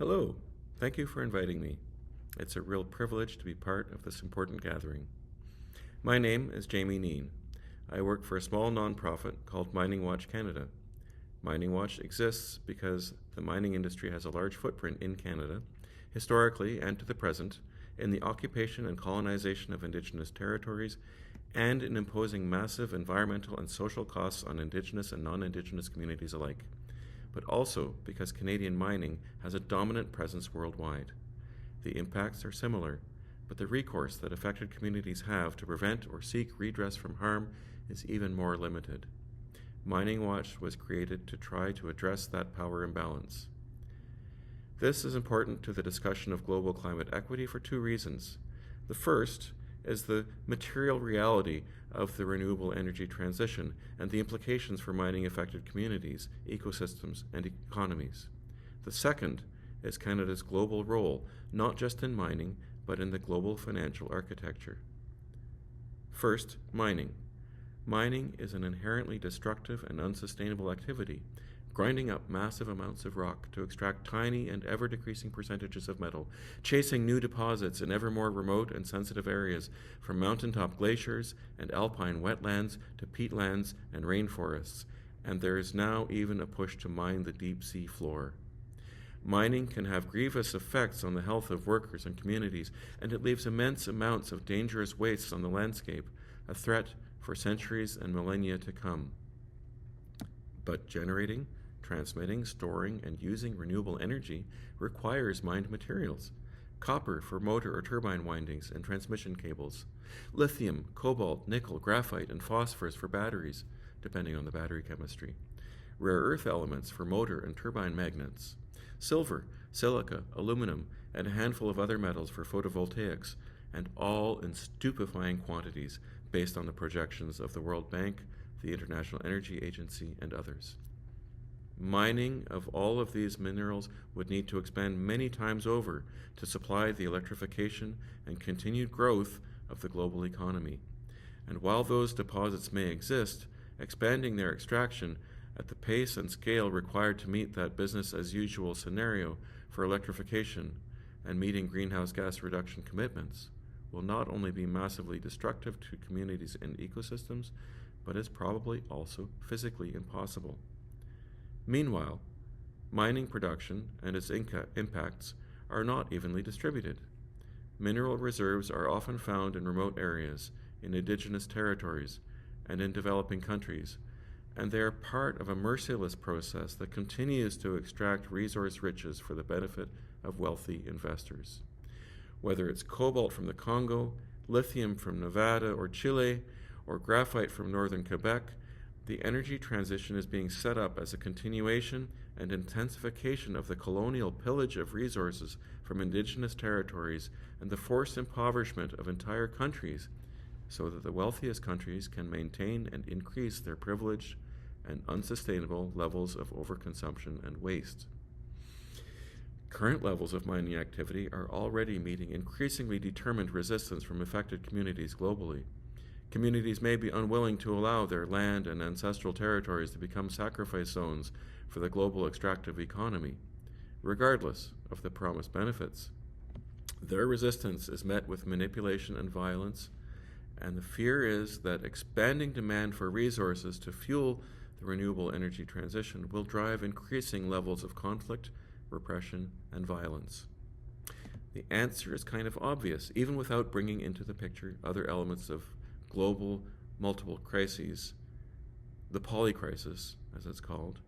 Hello, thank you for inviting me. It's a real privilege to be part of this important gathering. My name is Jamie Kneen. I work for a small nonprofit called Mining Watch Canada. Mining Watch exists because the mining industry has a large footprint in Canada, historically and to the present, in the occupation and colonization of Indigenous territories and in imposing massive environmental and social costs on Indigenous and non-Indigenous communities alike, but also because Canadian mining has a dominant presence worldwide. The impacts are similar, but the recourse that affected communities have to prevent or seek redress from harm is even more limited. Mining Watch was created to try to address that power imbalance. This is important to the discussion of global climate equity for two reasons. The first is the material reality of the renewable energy transition and the implications for mining-affected communities, ecosystems, and economies. The second is Canada's global role, not just in mining, but in the global financial architecture. First, mining. Mining is an inherently destructive and unsustainable activity, grinding up massive amounts of rock to extract tiny and ever-decreasing percentages of metal, chasing new deposits in ever more remote and sensitive areas, from mountaintop glaciers and alpine wetlands to peatlands and rainforests, and there is now even a push to mine the deep sea floor. Mining can have grievous effects on the health of workers and communities, and it leaves immense amounts of dangerous wastes on the landscape, a threat for centuries and millennia to come. But generating, transmitting, storing, and using renewable energy requires mined materials. Copper for motor or turbine windings and transmission cables. Lithium, cobalt, nickel, graphite, and phosphorus for batteries, depending on the battery chemistry. Rare earth elements for motor and turbine magnets. Silver, silica, aluminum, and a handful of other metals for photovoltaics, and all in stupefying quantities based on the projections of the World Bank, the International Energy Agency, and others. Mining of all of these minerals would need to expand many times over to supply the electrification and continued growth of the global economy. And while those deposits may exist, expanding their extraction at the pace and scale required to meet that business-as-usual scenario for electrification and meeting greenhouse gas reduction commitments will not only be massively destructive to communities and ecosystems, but is probably also physically impossible. Meanwhile, mining production and its impacts are not evenly distributed. Mineral reserves are often found in remote areas, in indigenous territories, and in developing countries, and they are part of a merciless process that continues to extract resource riches for the benefit of wealthy investors. Whether it's cobalt from the Congo, lithium from Nevada or Chile, or graphite from northern Quebec, the energy transition is being set up as a continuation and intensification of the colonial pillage of resources from indigenous territories and the forced impoverishment of entire countries so that the wealthiest countries can maintain and increase their privileged and unsustainable levels of overconsumption and waste. Current levels of mining activity are already meeting increasingly determined resistance from affected communities globally. Communities may be unwilling to allow their land and ancestral territories to become sacrifice zones for the global extractive economy, regardless of the promised benefits. Their resistance is met with manipulation and violence, and the fear is that expanding demand for resources to fuel the renewable energy transition will drive increasing levels of conflict, repression, and violence. The answer is kind of obvious, even without bringing into the picture other elements of global multiple crises, the polycrisis, as it's called,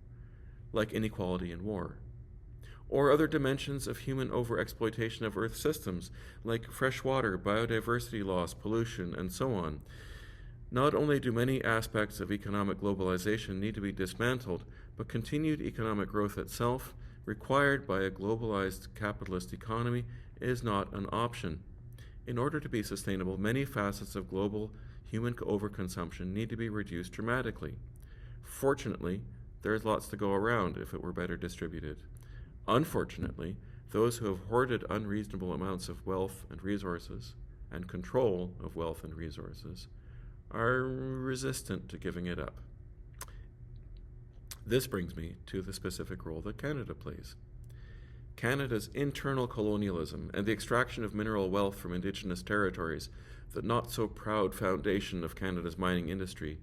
like inequality and war, or other dimensions of human overexploitation of Earth systems, like fresh water, biodiversity loss, pollution, and so on. Not only do many aspects of economic globalization need to be dismantled, but continued economic growth itself, required by a globalized capitalist economy, is not an option. In order to be sustainable, many facets of global human overconsumption need to be reduced dramatically. Fortunately, there's lots to go around if it were better distributed. Unfortunately, those who have hoarded unreasonable amounts of wealth and resources, and control of wealth and resources, are resistant to giving it up. This brings me to the specific role that Canada plays. Canada's internal colonialism and the extraction of mineral wealth from Indigenous territories, the not-so-proud foundation of Canada's mining industry,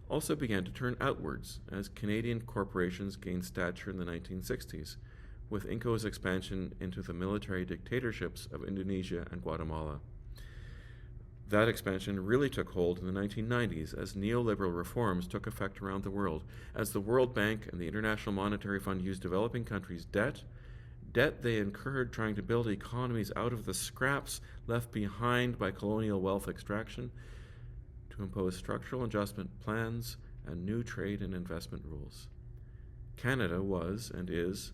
also began to turn outwards as Canadian corporations gained stature in the 1960s, with Inco's expansion into the military dictatorships of Indonesia and Guatemala. That expansion really took hold in the 1990s as neoliberal reforms took effect around the world, as the World Bank and the International Monetary Fund used developing countries' debt they incurred trying to build economies out of the scraps left behind by colonial wealth extraction, to impose structural adjustment plans and new trade and investment rules. Canada was and is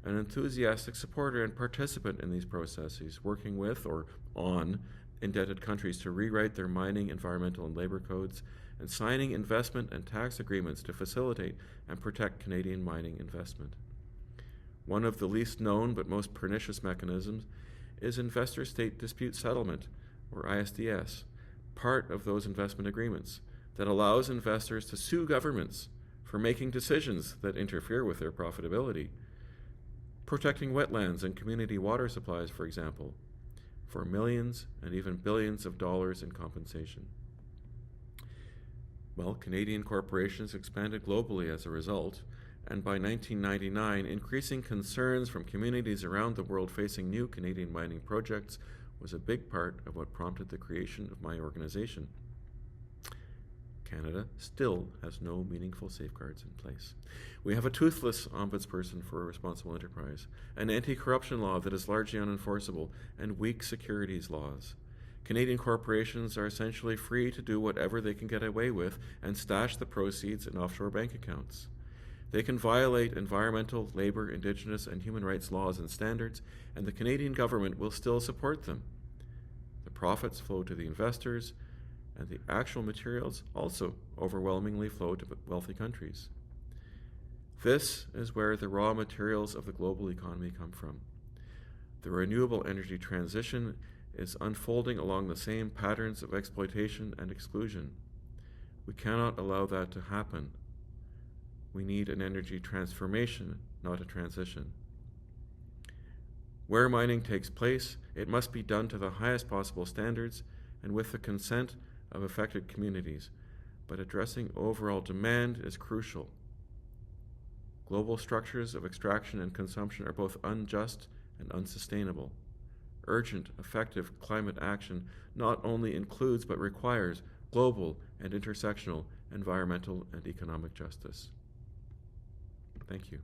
an enthusiastic supporter and participant in these processes, working with or on indebted countries to rewrite their mining, environmental, and labor codes, and signing investment and tax agreements to facilitate and protect Canadian mining investment. One of the least known but most pernicious mechanisms is investor-state dispute settlement, or ISDS, part of those investment agreements that allows investors to sue governments for making decisions that interfere with their profitability, protecting wetlands and community water supplies, for example, for millions and even billions of dollars in compensation. Well, Canadian corporations expanded globally as a result, and by 1999, increasing concerns from communities around the world facing new Canadian mining projects was a big part of what prompted the creation of my organization. Canada still has no meaningful safeguards in place. We have a toothless ombudsperson for responsible enterprise, an anti-corruption law that is largely unenforceable, and weak securities laws. Canadian corporations are essentially free to do whatever they can get away with and stash the proceeds in offshore bank accounts. They can violate environmental, labor, Indigenous, and human rights laws and standards, and the Canadian government will still support them. The profits flow to the investors, and the actual materials also overwhelmingly flow to wealthy countries. This is where the raw materials of the global economy come from. The renewable energy transition is unfolding along the same patterns of exploitation and exclusion. We cannot allow that to happen. We need an energy transformation, not a transition. Where mining takes place, it must be done to the highest possible standards and with the consent of affected communities, but addressing overall demand is crucial. Global structures of extraction and consumption are both unjust and unsustainable. Urgent, effective climate action not only includes but requires global and intersectional environmental and economic justice. Thank you.